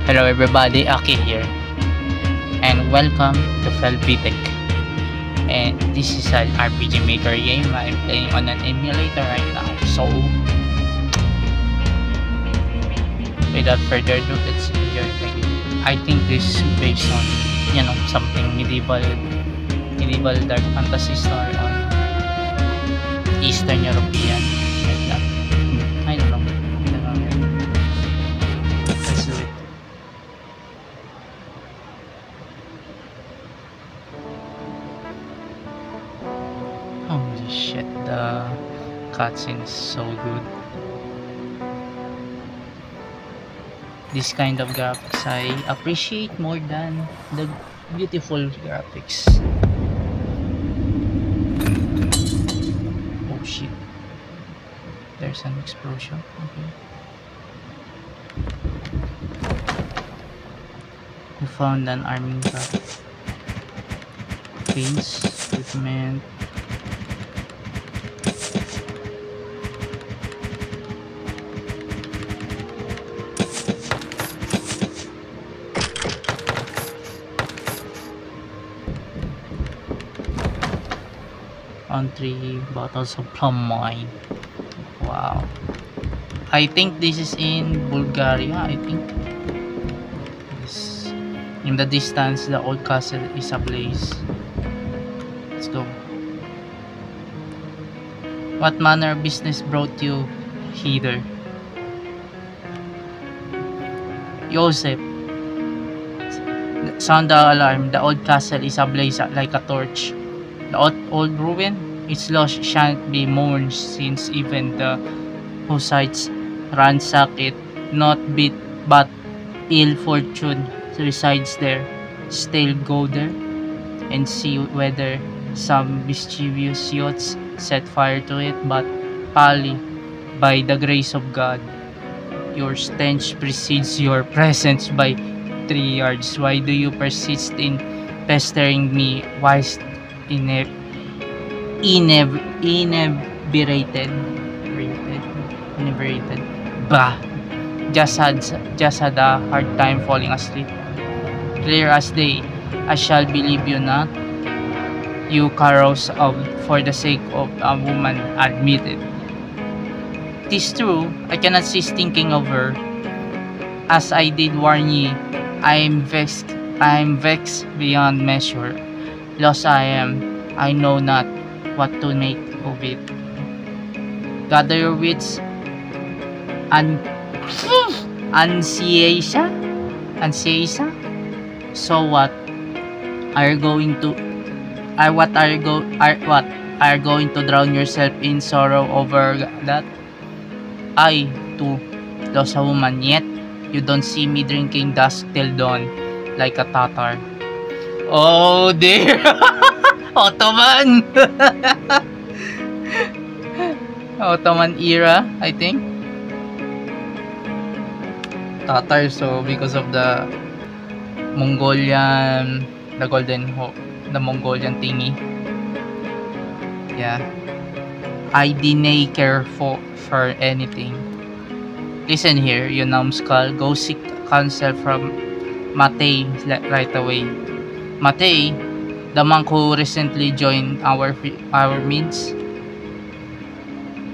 Hello everybody, Aki here, and welcome to Felvitech. And this is an RPG Maker game. I'm playing on an emulator right now. So, without further ado, let's enjoy the game. I think this is based on, something medieval dark fantasy story on Eastern European, like that. I don't know. Let's do it. Holy shit, the cutscene is so good. This kind of graphics I appreciate more than the beautiful graphics. Oh shit. There's an explosion. Okay. We found an arming truck. Fins, equipment. On 3 bottles of plum wine. Wow. I think this is in Bulgaria. I think this. In the distance, the old castle is ablaze. Let's go. What manner of business brought you hither? Joseph, sound the alarm. The old castle is ablaze like a torch. The old ruin, its loss shan't be mourned, since even the Hussites ransack it. Not bit, but ill fortune resides there. Still go there and see whether some mischievous youths set fire to it. But Pali, by the grace of God, your stench precedes your presence by 3 yards. Why do you persist in pestering me whilst inebriated? Bah! Just had a hard time falling asleep. Clear as day, I shall believe you not. You carouse for the sake of a woman, admitted. 'Tis true, I cannot cease thinking of her. As I did warn ye, I am vexed beyond measure. Lost I am, I know not what to make of it. Gather your wits, Ansiesa? So what? Are you going to drown yourself in sorrow over that? I, too, lost a woman, yet you don't see me drinking dusk till dawn like a Tatar. Oh dear! Ottoman! Ottoman era, I think. Tatar, so because of the Mongolian, the Mongolian thingy. Yeah. I didn't care for anything. Listen here, you numbskull. Go seek counsel from Matei right away. Matei, the monk who recently joined our means?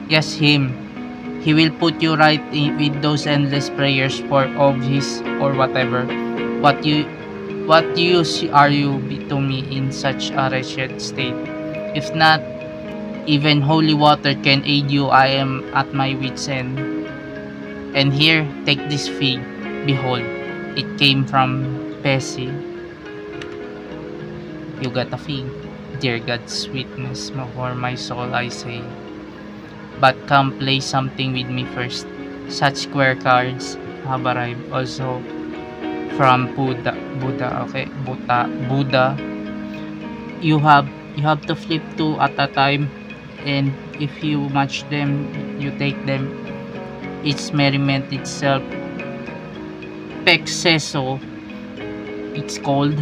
Yes, him. He will put you right with those endless prayers of his or whatever. What use are you to me in such a wretched state? If not, even holy water can aid you. I am at my wit's end. And here, take this fig. Behold, it came from Pesi. You got a fig. Dear God's witness, for my soul I say. But come play something with me first. Such square cards have arrived also from Buddha. You have to flip 2 at a time, and if you match them, you take them. It's merriment itself. Pexeso, it's called.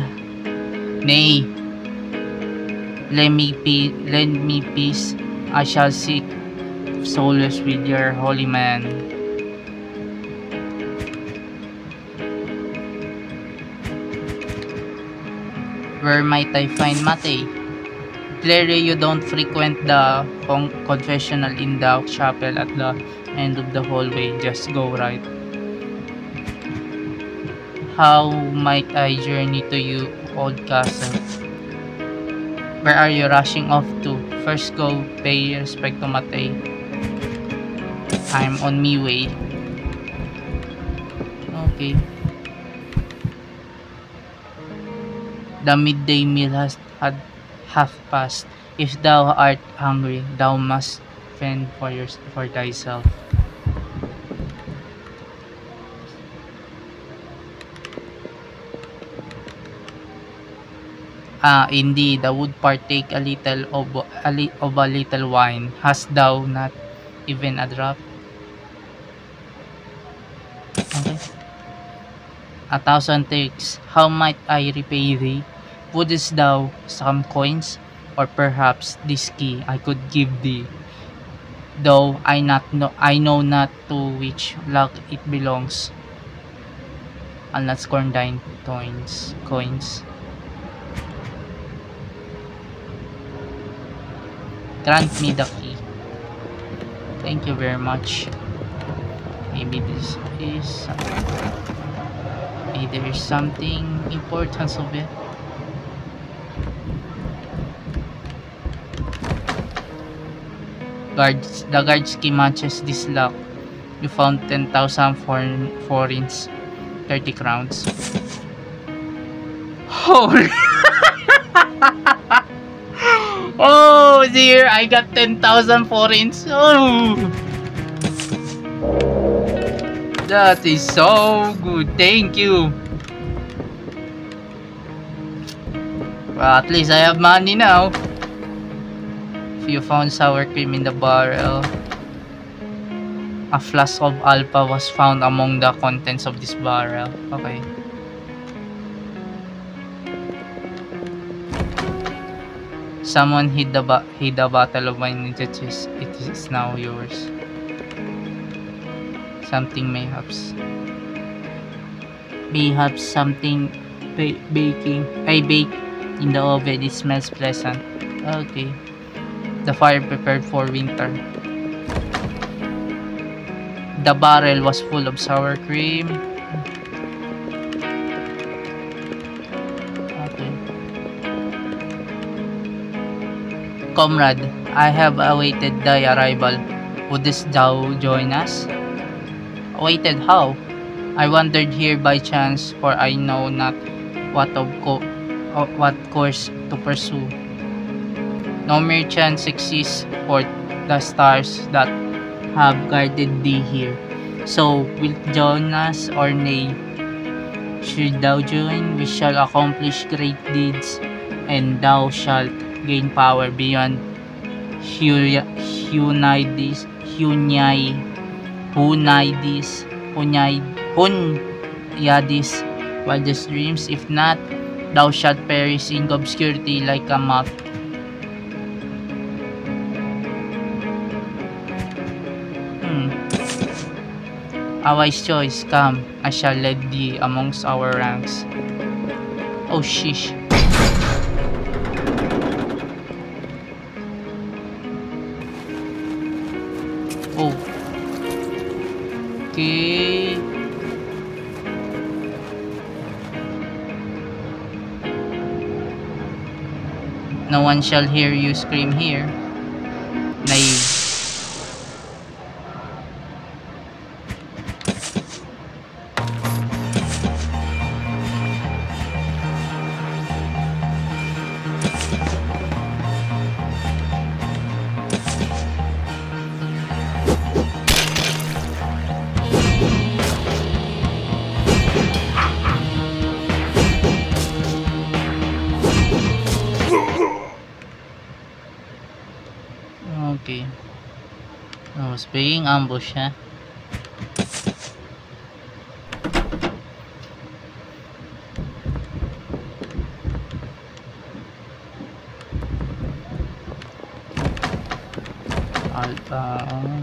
Nay, lend me peace. I shall seek solace with your holy man. Where might I find Matei? Clearly, you don't frequent the confessional in the chapel at the end of the hallway. Just go right. How might I journey to you, old castle? Where are you rushing off to? First go pay respect to Matei. I'm on me way. Okay. The midday meal has had half past. If thou art hungry, thou must fend for thyself. Ah, indeed, I would partake a little of a little wine. Hast thou not even a drop? Okay. 1,000 takes. How might I repay thee? Wouldst thou some coins? Or perhaps this key I could give thee, though I know not to which luck it belongs. I'll not scorn thine coins. Grant me the key. Thank you very much. Maybe this is maybe there is something important of it. The guards key matches this lock. You found 10,000 forints, 30 crowns. Holy! Oh dear, I got 10,000 forints. Oh! That is so good. Thank you. Well, at least I have money now. If you found sour cream in the barrel, a flask of alpha was found among the contents of this barrel. Okay. Someone hid the bottle of wine in the chest. It is now yours. Something mayhaps something baking. I bake in the oven. It smells pleasant. Okay. The fire prepared for winter. The barrel was full of sour cream. Okay. Comrade, I have awaited thy arrival. Wouldst thou join us? Awaited how? I wandered here by chance, for I know not what course to pursue. No mere chance exists for the stars that have guided thee here. So, wilt join us or nay? Should thou join, we shall accomplish great deeds, and thou shalt gain power beyond Hunyadis, wildest dreams. If not, thou shalt perish in obscurity like a moth. A wise choice. Come, I shall lead thee amongst our ranks. Oh shish. Oh. Okay. No one shall hear you scream here. Naive. Okay. I was being ambushed, huh?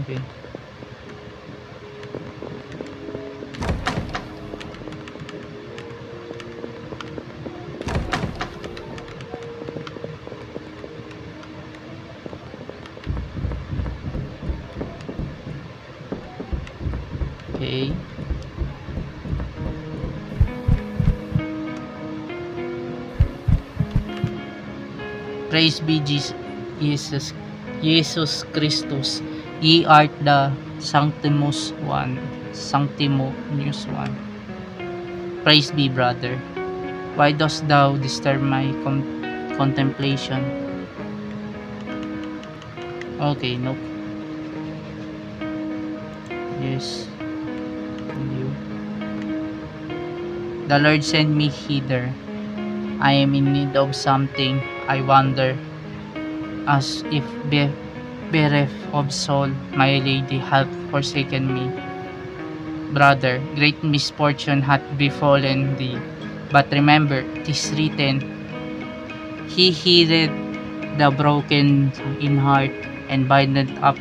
Okay. Praise be Jesus, Jesus Christus. Ye art the Sanctimus One. Sanctimonious One. Praise be, brother. Why dost thou disturb my contemplation? Okay, nope. Yes. You. The Lord sent me hither. I am in need of something. I wonder, as if bereft of soul, my lady hath forsaken me. Brother, great misfortune hath befallen thee. But remember, 'tis written, He healeth the broken in heart, and bindeth up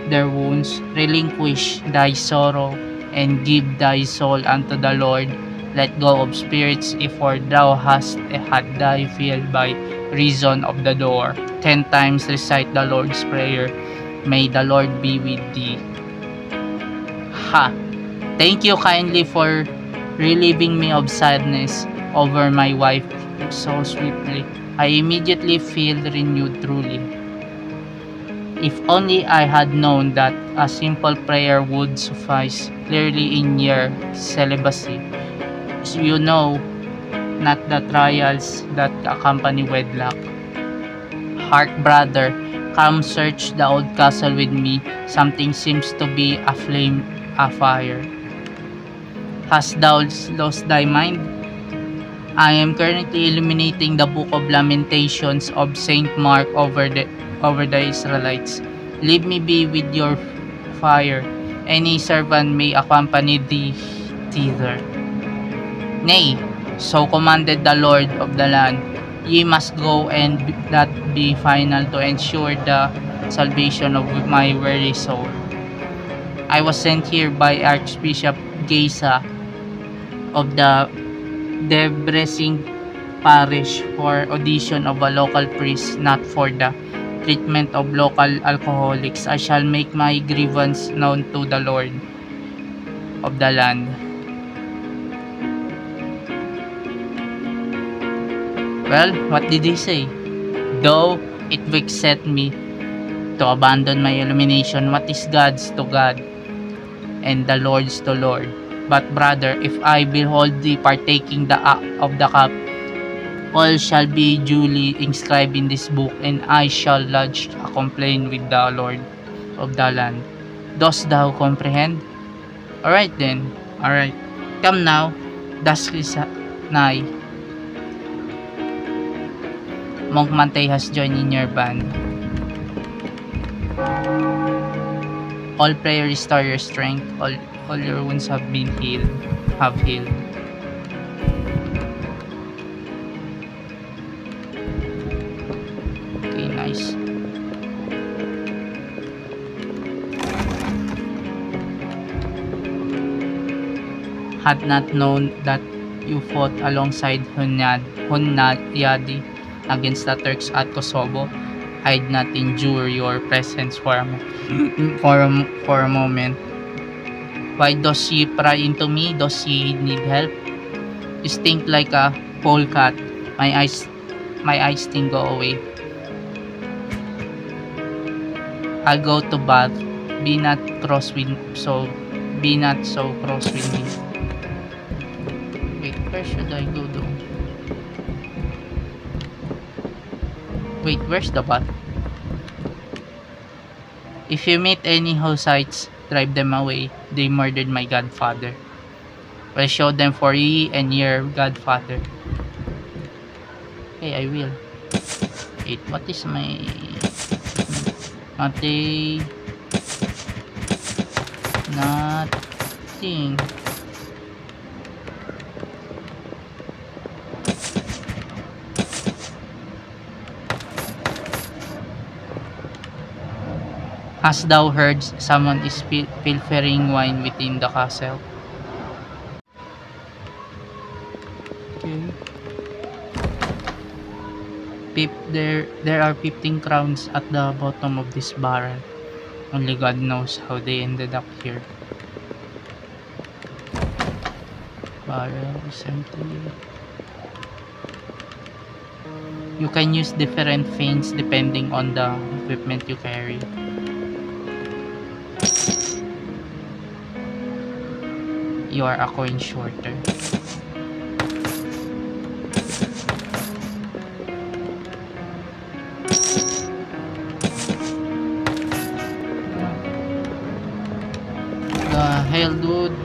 their wounds. Relinquish thy sorrow, and give thy soul unto the Lord. Let go of spirits, for thou hast had thy fill by reason of the door. 10 times recite the Lord's Prayer. May the Lord be with thee. Ha! Thank you kindly for relieving me of sadness over my wife so swiftly. I immediately feel renewed truly. If only I had known that a simple prayer would suffice. Clearly in your celibacy, you know not the trials that accompany wedlock. Hark, brother, come search the old castle with me. Something seems to be afire. Hast thou lost thy mind? I am currently illuminating the book of Lamentations of Saint Mark over the Israelites. Leave me be with your fire. Any servant may accompany thee thither. Nay, so commanded the Lord of the land. Ye must go, and that be final to ensure the salvation of my weary soul. I was sent here by Archbishop Geisa of the Debrecen parish for audition of a local priest, not for the treatment of local alcoholics. I shall make my grievance known to the Lord of the land. Well, what did he say? Though it vexeth me to abandon my illumination, what is God's to God, and the Lord's to Lord? But brother, if I behold thee partaking of the cup, all shall be duly inscribed in this book, and I shall lodge a complaint with the Lord of the land. Dost thou comprehend? Alright then, alright. Come now, dusk is nigh. Monk Mantay has joined in your band. All prayer restore your strength. All your wounds have been healed. Have healed. Okay, nice. Had not known that you fought alongside Hunyadi against the Turks at Kosovo, I'd not endure your presence for a moment. Why does she pry into me? Does she need help? You stink like a polecat. My eyes sting, go away. I'll go to bath. Be not so cross with me. Wait, where should I go though? Wait, where's the bath? If you meet any Hussites, drive them away. They murdered my godfather. Well, show them for ye and your godfather. Okay, I will. Wait, what is my... Nothing. Hast thou heard someone is pilfering wine within the castle? Okay. There are 15 crowns at the bottom of this barrel. Only God knows how they ended up here. Barrel is empty. You can use different feints depending on the equipment you carry. You are a coin shorter. The hell, dude?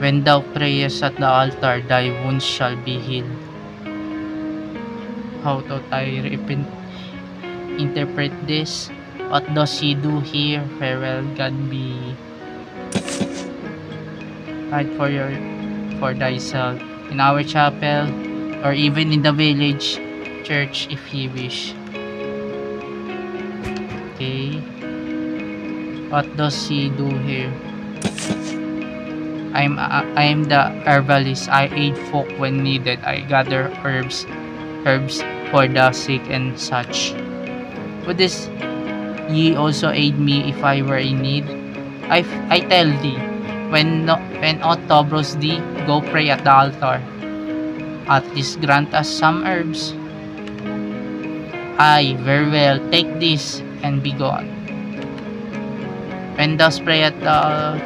When thou prayest at the altar, thy wounds shall be healed. How do I interpret this? What does he do here? Farewell, God be. Fight for thyself in our chapel, or even in the village church if he wish. Okay. What does he do here? I'm the herbalist. I aid folk when needed. I gather herbs for the sick and such. Would this ye also aid me if I were in need? I tell thee, when aught troubles thee, go pray at the altar. At least grant us some herbs. Aye, very well. Take this and be gone. When thou pray at the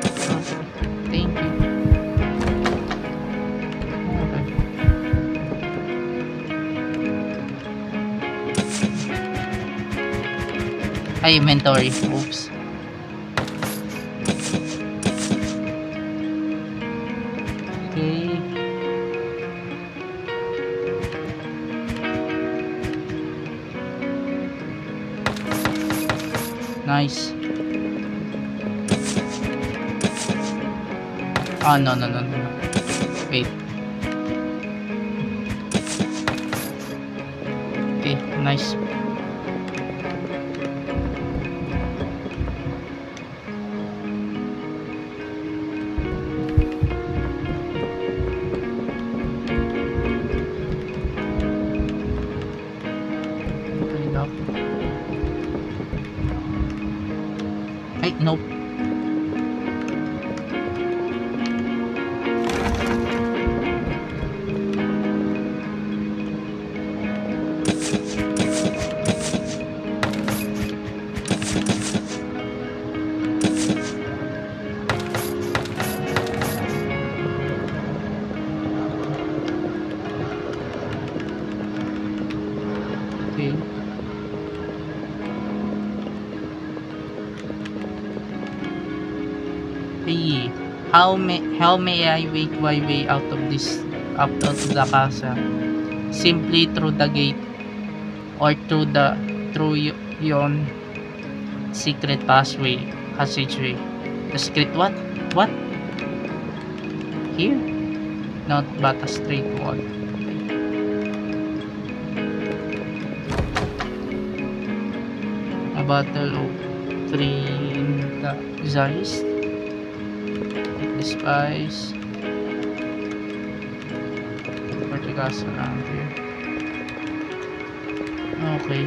thank you. Ay, inventory. Oops. Okay. Nice. Oh, no. Wait. Okay, nice. Ay, nope. Okay. Hey, how may I make my way out of the casa? Simply through the gate, or through yon secret passageway. The secret what? What? Here? Not but a straight wall. A bottle of Trinidad. The spice. Portugas around here. Okay.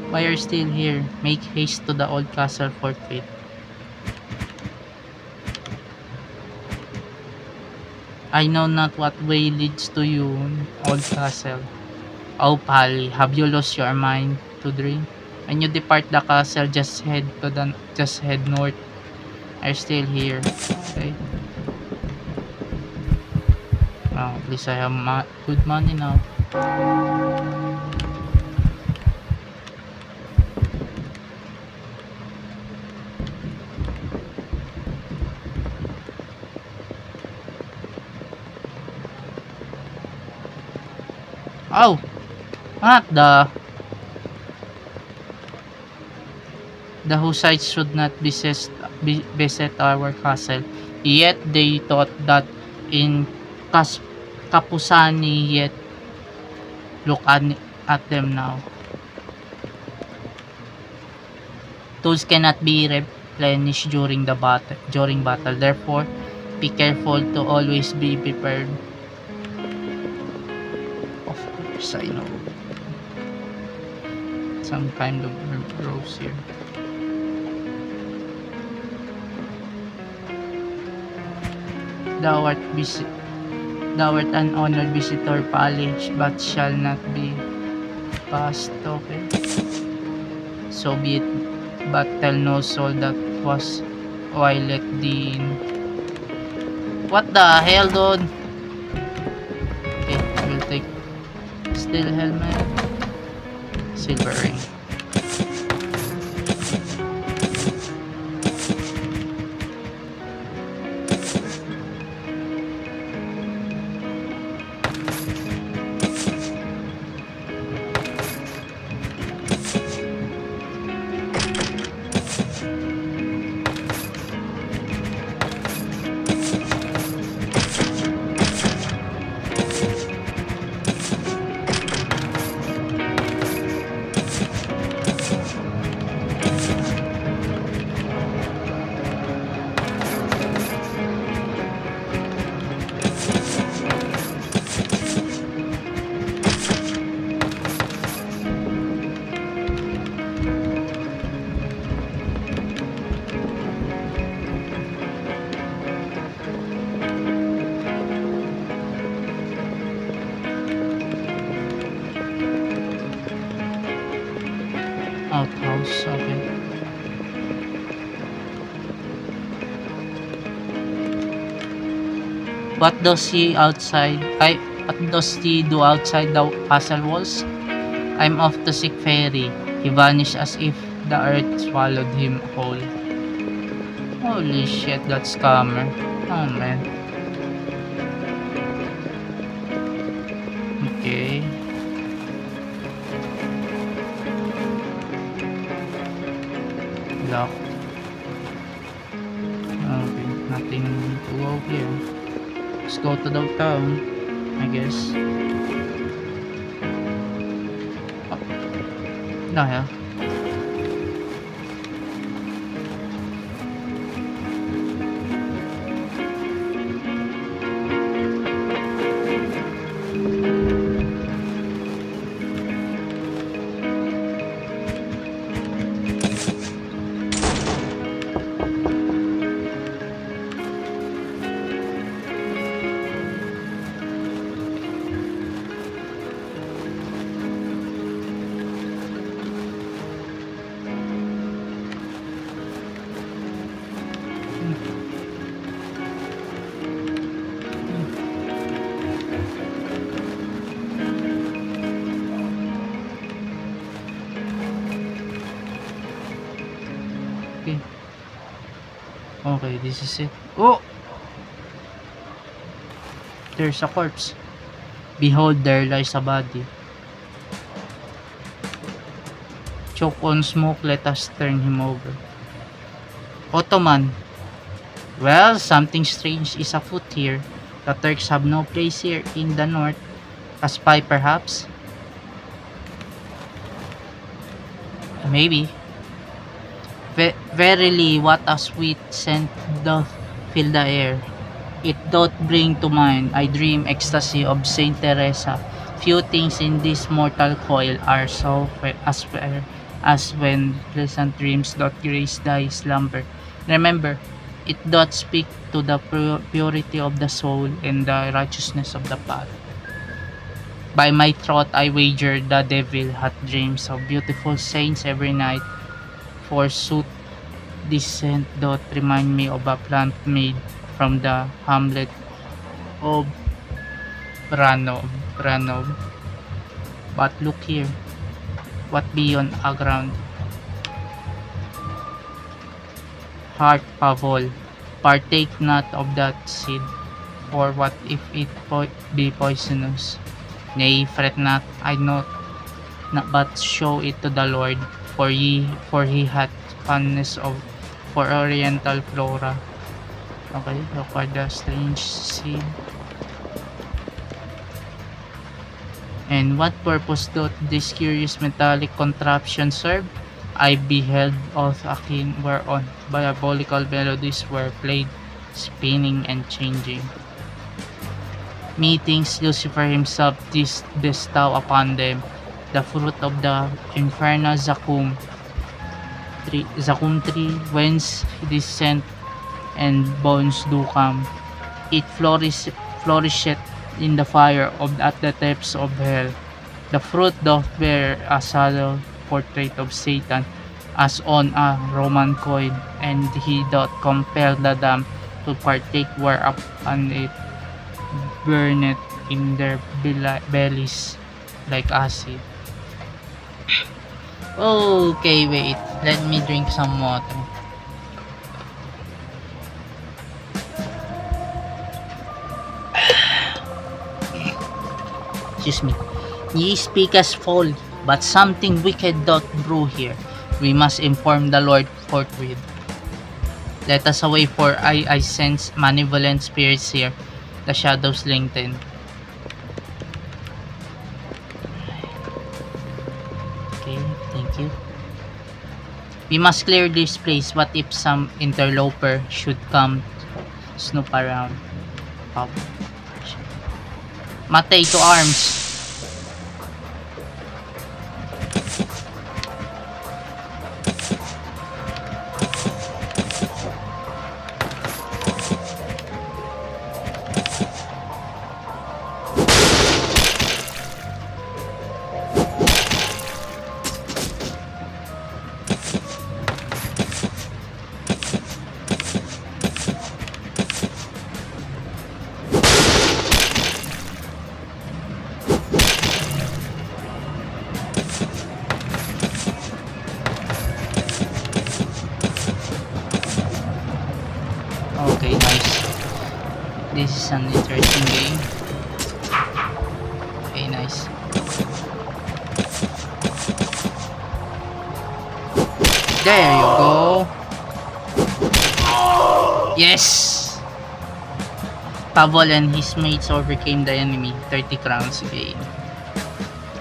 Why are you still here? Make haste to the old castle forthwith. I know not what way leads to you, old castle. Oh, Pally, have you lost your mind to drink? When you depart the castle, just head north. Are you still here? Okay. Oh, at least I have good money now. Oh, what the Hussites should not beset our castle. Yet they thought that in Kapusani, yet look at them now. Tools cannot be replenished during battle. Therefore, be careful to always be prepared. Of course, I know. Some kind of rose here. Thou art an honored visitor, Palish, but shall not be passed. Okay. So be it, but tell no soul that was Violet Dean. What the hell, dude? Okay, we'll take steel helmet, silver ring. Outhouse, okay. What does he do outside the castle walls? I'm off to seek Fairy. He vanished as if the earth swallowed him whole. Holy shit, that scammer. Oh man. Okay. Locked. Okay, nothing to go here. Let's go to the town, I guess. Oh. No, yeah. Okay, this is it. Oh! There's a corpse. Behold, there lies a body. Choke on smoke, let us turn him over. Ottoman. Well, something strange is afoot here. The Turks have no place here in the north. A spy, perhaps? Maybe. Verily, what a sweet scent doth fill the air. It doth bring to mind, I dream ecstasy of Saint Teresa. Few things in this mortal coil are so fair as when pleasant dreams doth grace thy slumber. Remember, it doth speak to the purity of the soul and the righteousness of the path. By my troth, I wager the devil hath dreams of beautiful saints every night. Forsooth, this scent doth remind me of a plant made from the hamlet of Branov. But look here, what beyond a ground? Heart Pavol, partake not of that seed, for what if it be poisonous? Nay, fret not, I know not, but show it to the Lord, for he hath fondness for oriental flora. Okay, look for the strange seed. And what purpose doth this curious metallic contraption serve? I beheld of a king whereon diabolical melodies were played, spinning and changing. Methinks Lucifer himself did bestow upon them the fruit of the infernal Zacchum tree, whence descent and bones do come. It flourisheth in the fire of at the depths of hell. The fruit doth bear a subtle portrait of Satan as on a Roman coin, and he doth compel the damned to partake whereupon it burneth in their bellies like acid. Okay, wait. Let me drink some water. Excuse me. Ye speak as folly, but something wicked doth brew here. We must inform the Lord forthwith. Let us away, for I sense malevolent spirits here. The shadows lengthen. Okay, thank you. We must clear this place. What if some interloper should come snoop around? Pop. Matay to arms. Okay, nice. This is an interesting game. Okay, nice. There you go. Yes! Pavel and his mates overcame the enemy. 30 crowns again.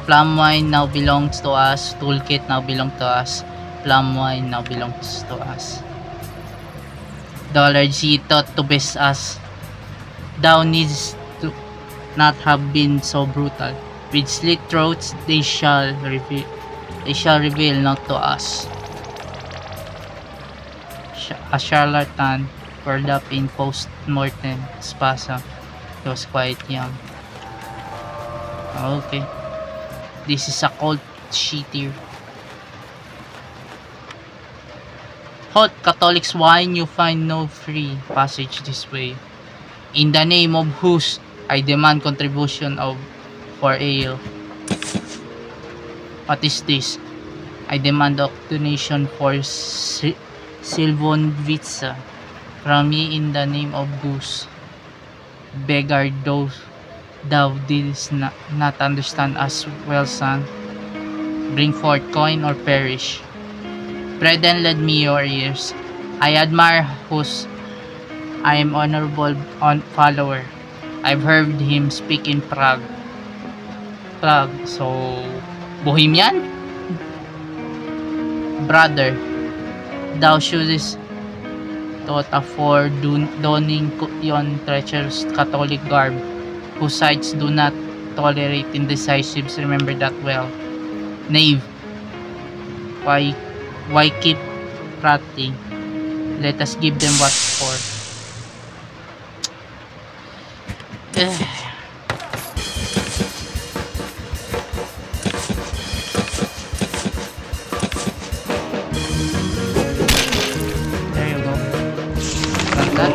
Plum wine now belongs to us. Toolkit now belongs to us. Plum wine now belongs to us. $G thought to best us. Thou needs to not have been so brutal. With slit throats they shall reveal not to us. A charlatan curled up in post-mortem spasm. He was quite young. Okay. This is a cold sheet here. Hot Catholics wine, you find no free passage this way. In the name of whose I demand contribution of for ale. What is this? I demand a donation for Silvonvitsa from me in the name of Goose. Beggar, thou didst not understand as well, son. Bring forth coin or perish. Brethren, lend me your ears. I admire whose I am honorable follower. I've heard him speak in Prague. So Bohemian? Brother, thou shouldst thought afford donning yon treacherous Catholic garb, whose sides do not tolerate indecisives. Remember that well. Knave, why keep prating? Let us give them what for. There you go. Like that.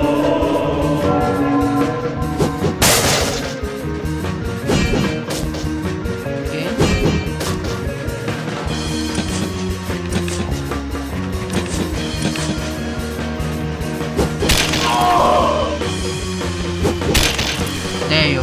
Okay. There you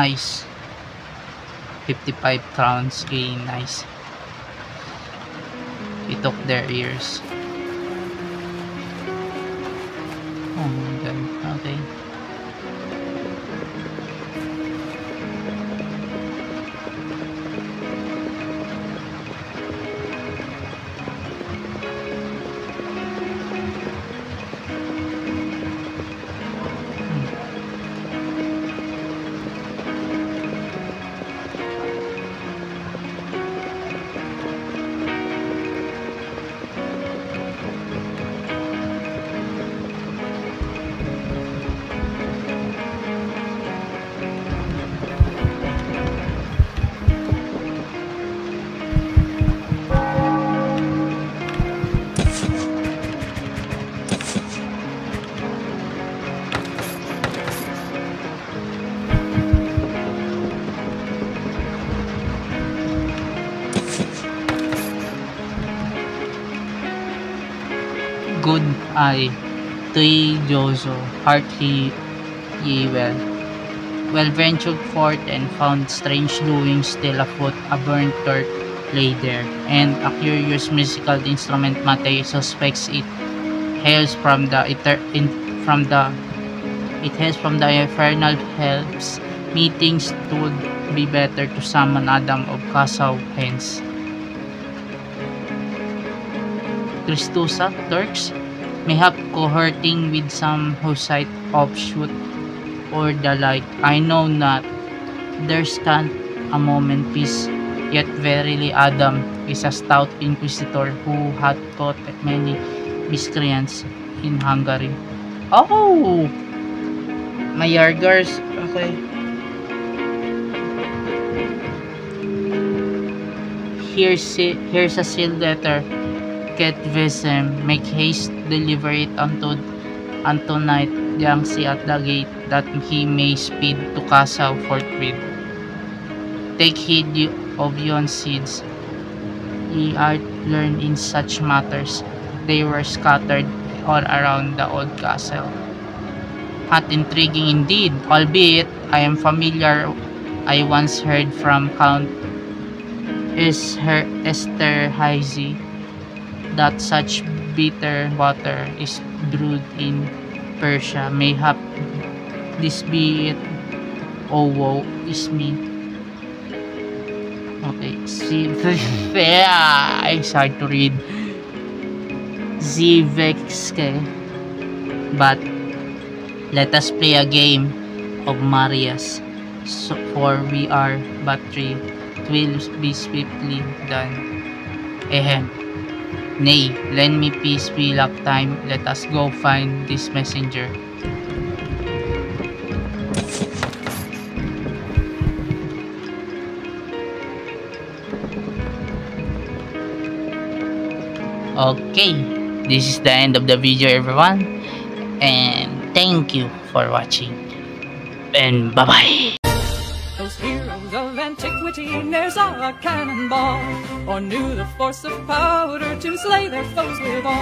Nice. 55 crowns. Okay, nice. He took their ears. Oh my god. Okay. Good eye, Tui Joso, heart ye well ventured forth and found strange doings still afoot. A burnt dirt lay there, and a curious musical instrument. Matei suspects it hails from the infernal helps. Meetings would be better to summon Adam of Kasaw hence. Christusa, Turks, mayhap cohorting with some Hussite offshoot or the like. I know not. There scant a moment peace, yet verily Adam is a stout inquisitor who had taught many miscreants in Hungary. Oh! Mayargars, okay. Here's a sealed letter. Get Visem, make haste, deliver it unto night, Yangtze at the gate, that he may speed to Kasaw forthwith. Take heed of yon seeds, ye art learned in such matters. They were scattered all around the old castle. Hot intriguing indeed, albeit I am familiar. I once heard from Count Esterhazy that such bitter water is brewed in Persia. Mayhap this be it. Oh woe is me. Okay, see, yeah, it's hard to read. Zivekske. But let us play a game of Marias. So, for we are but three. It will be swiftly done. Ehem. Nay, lend me peace, we lack time. Let us go find this messenger. Okay, this is the end of the video, everyone. And thank you for watching. And bye-bye. Those heroes of antiquity ne'er saw a cannonball, or knew the force of powder to slay their foes withal.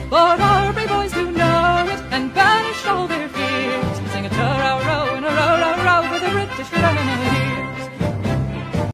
But our brave boys do know it, and banish all their fears. Sing a ta-row-row and a row-row-row for the British grenadiers.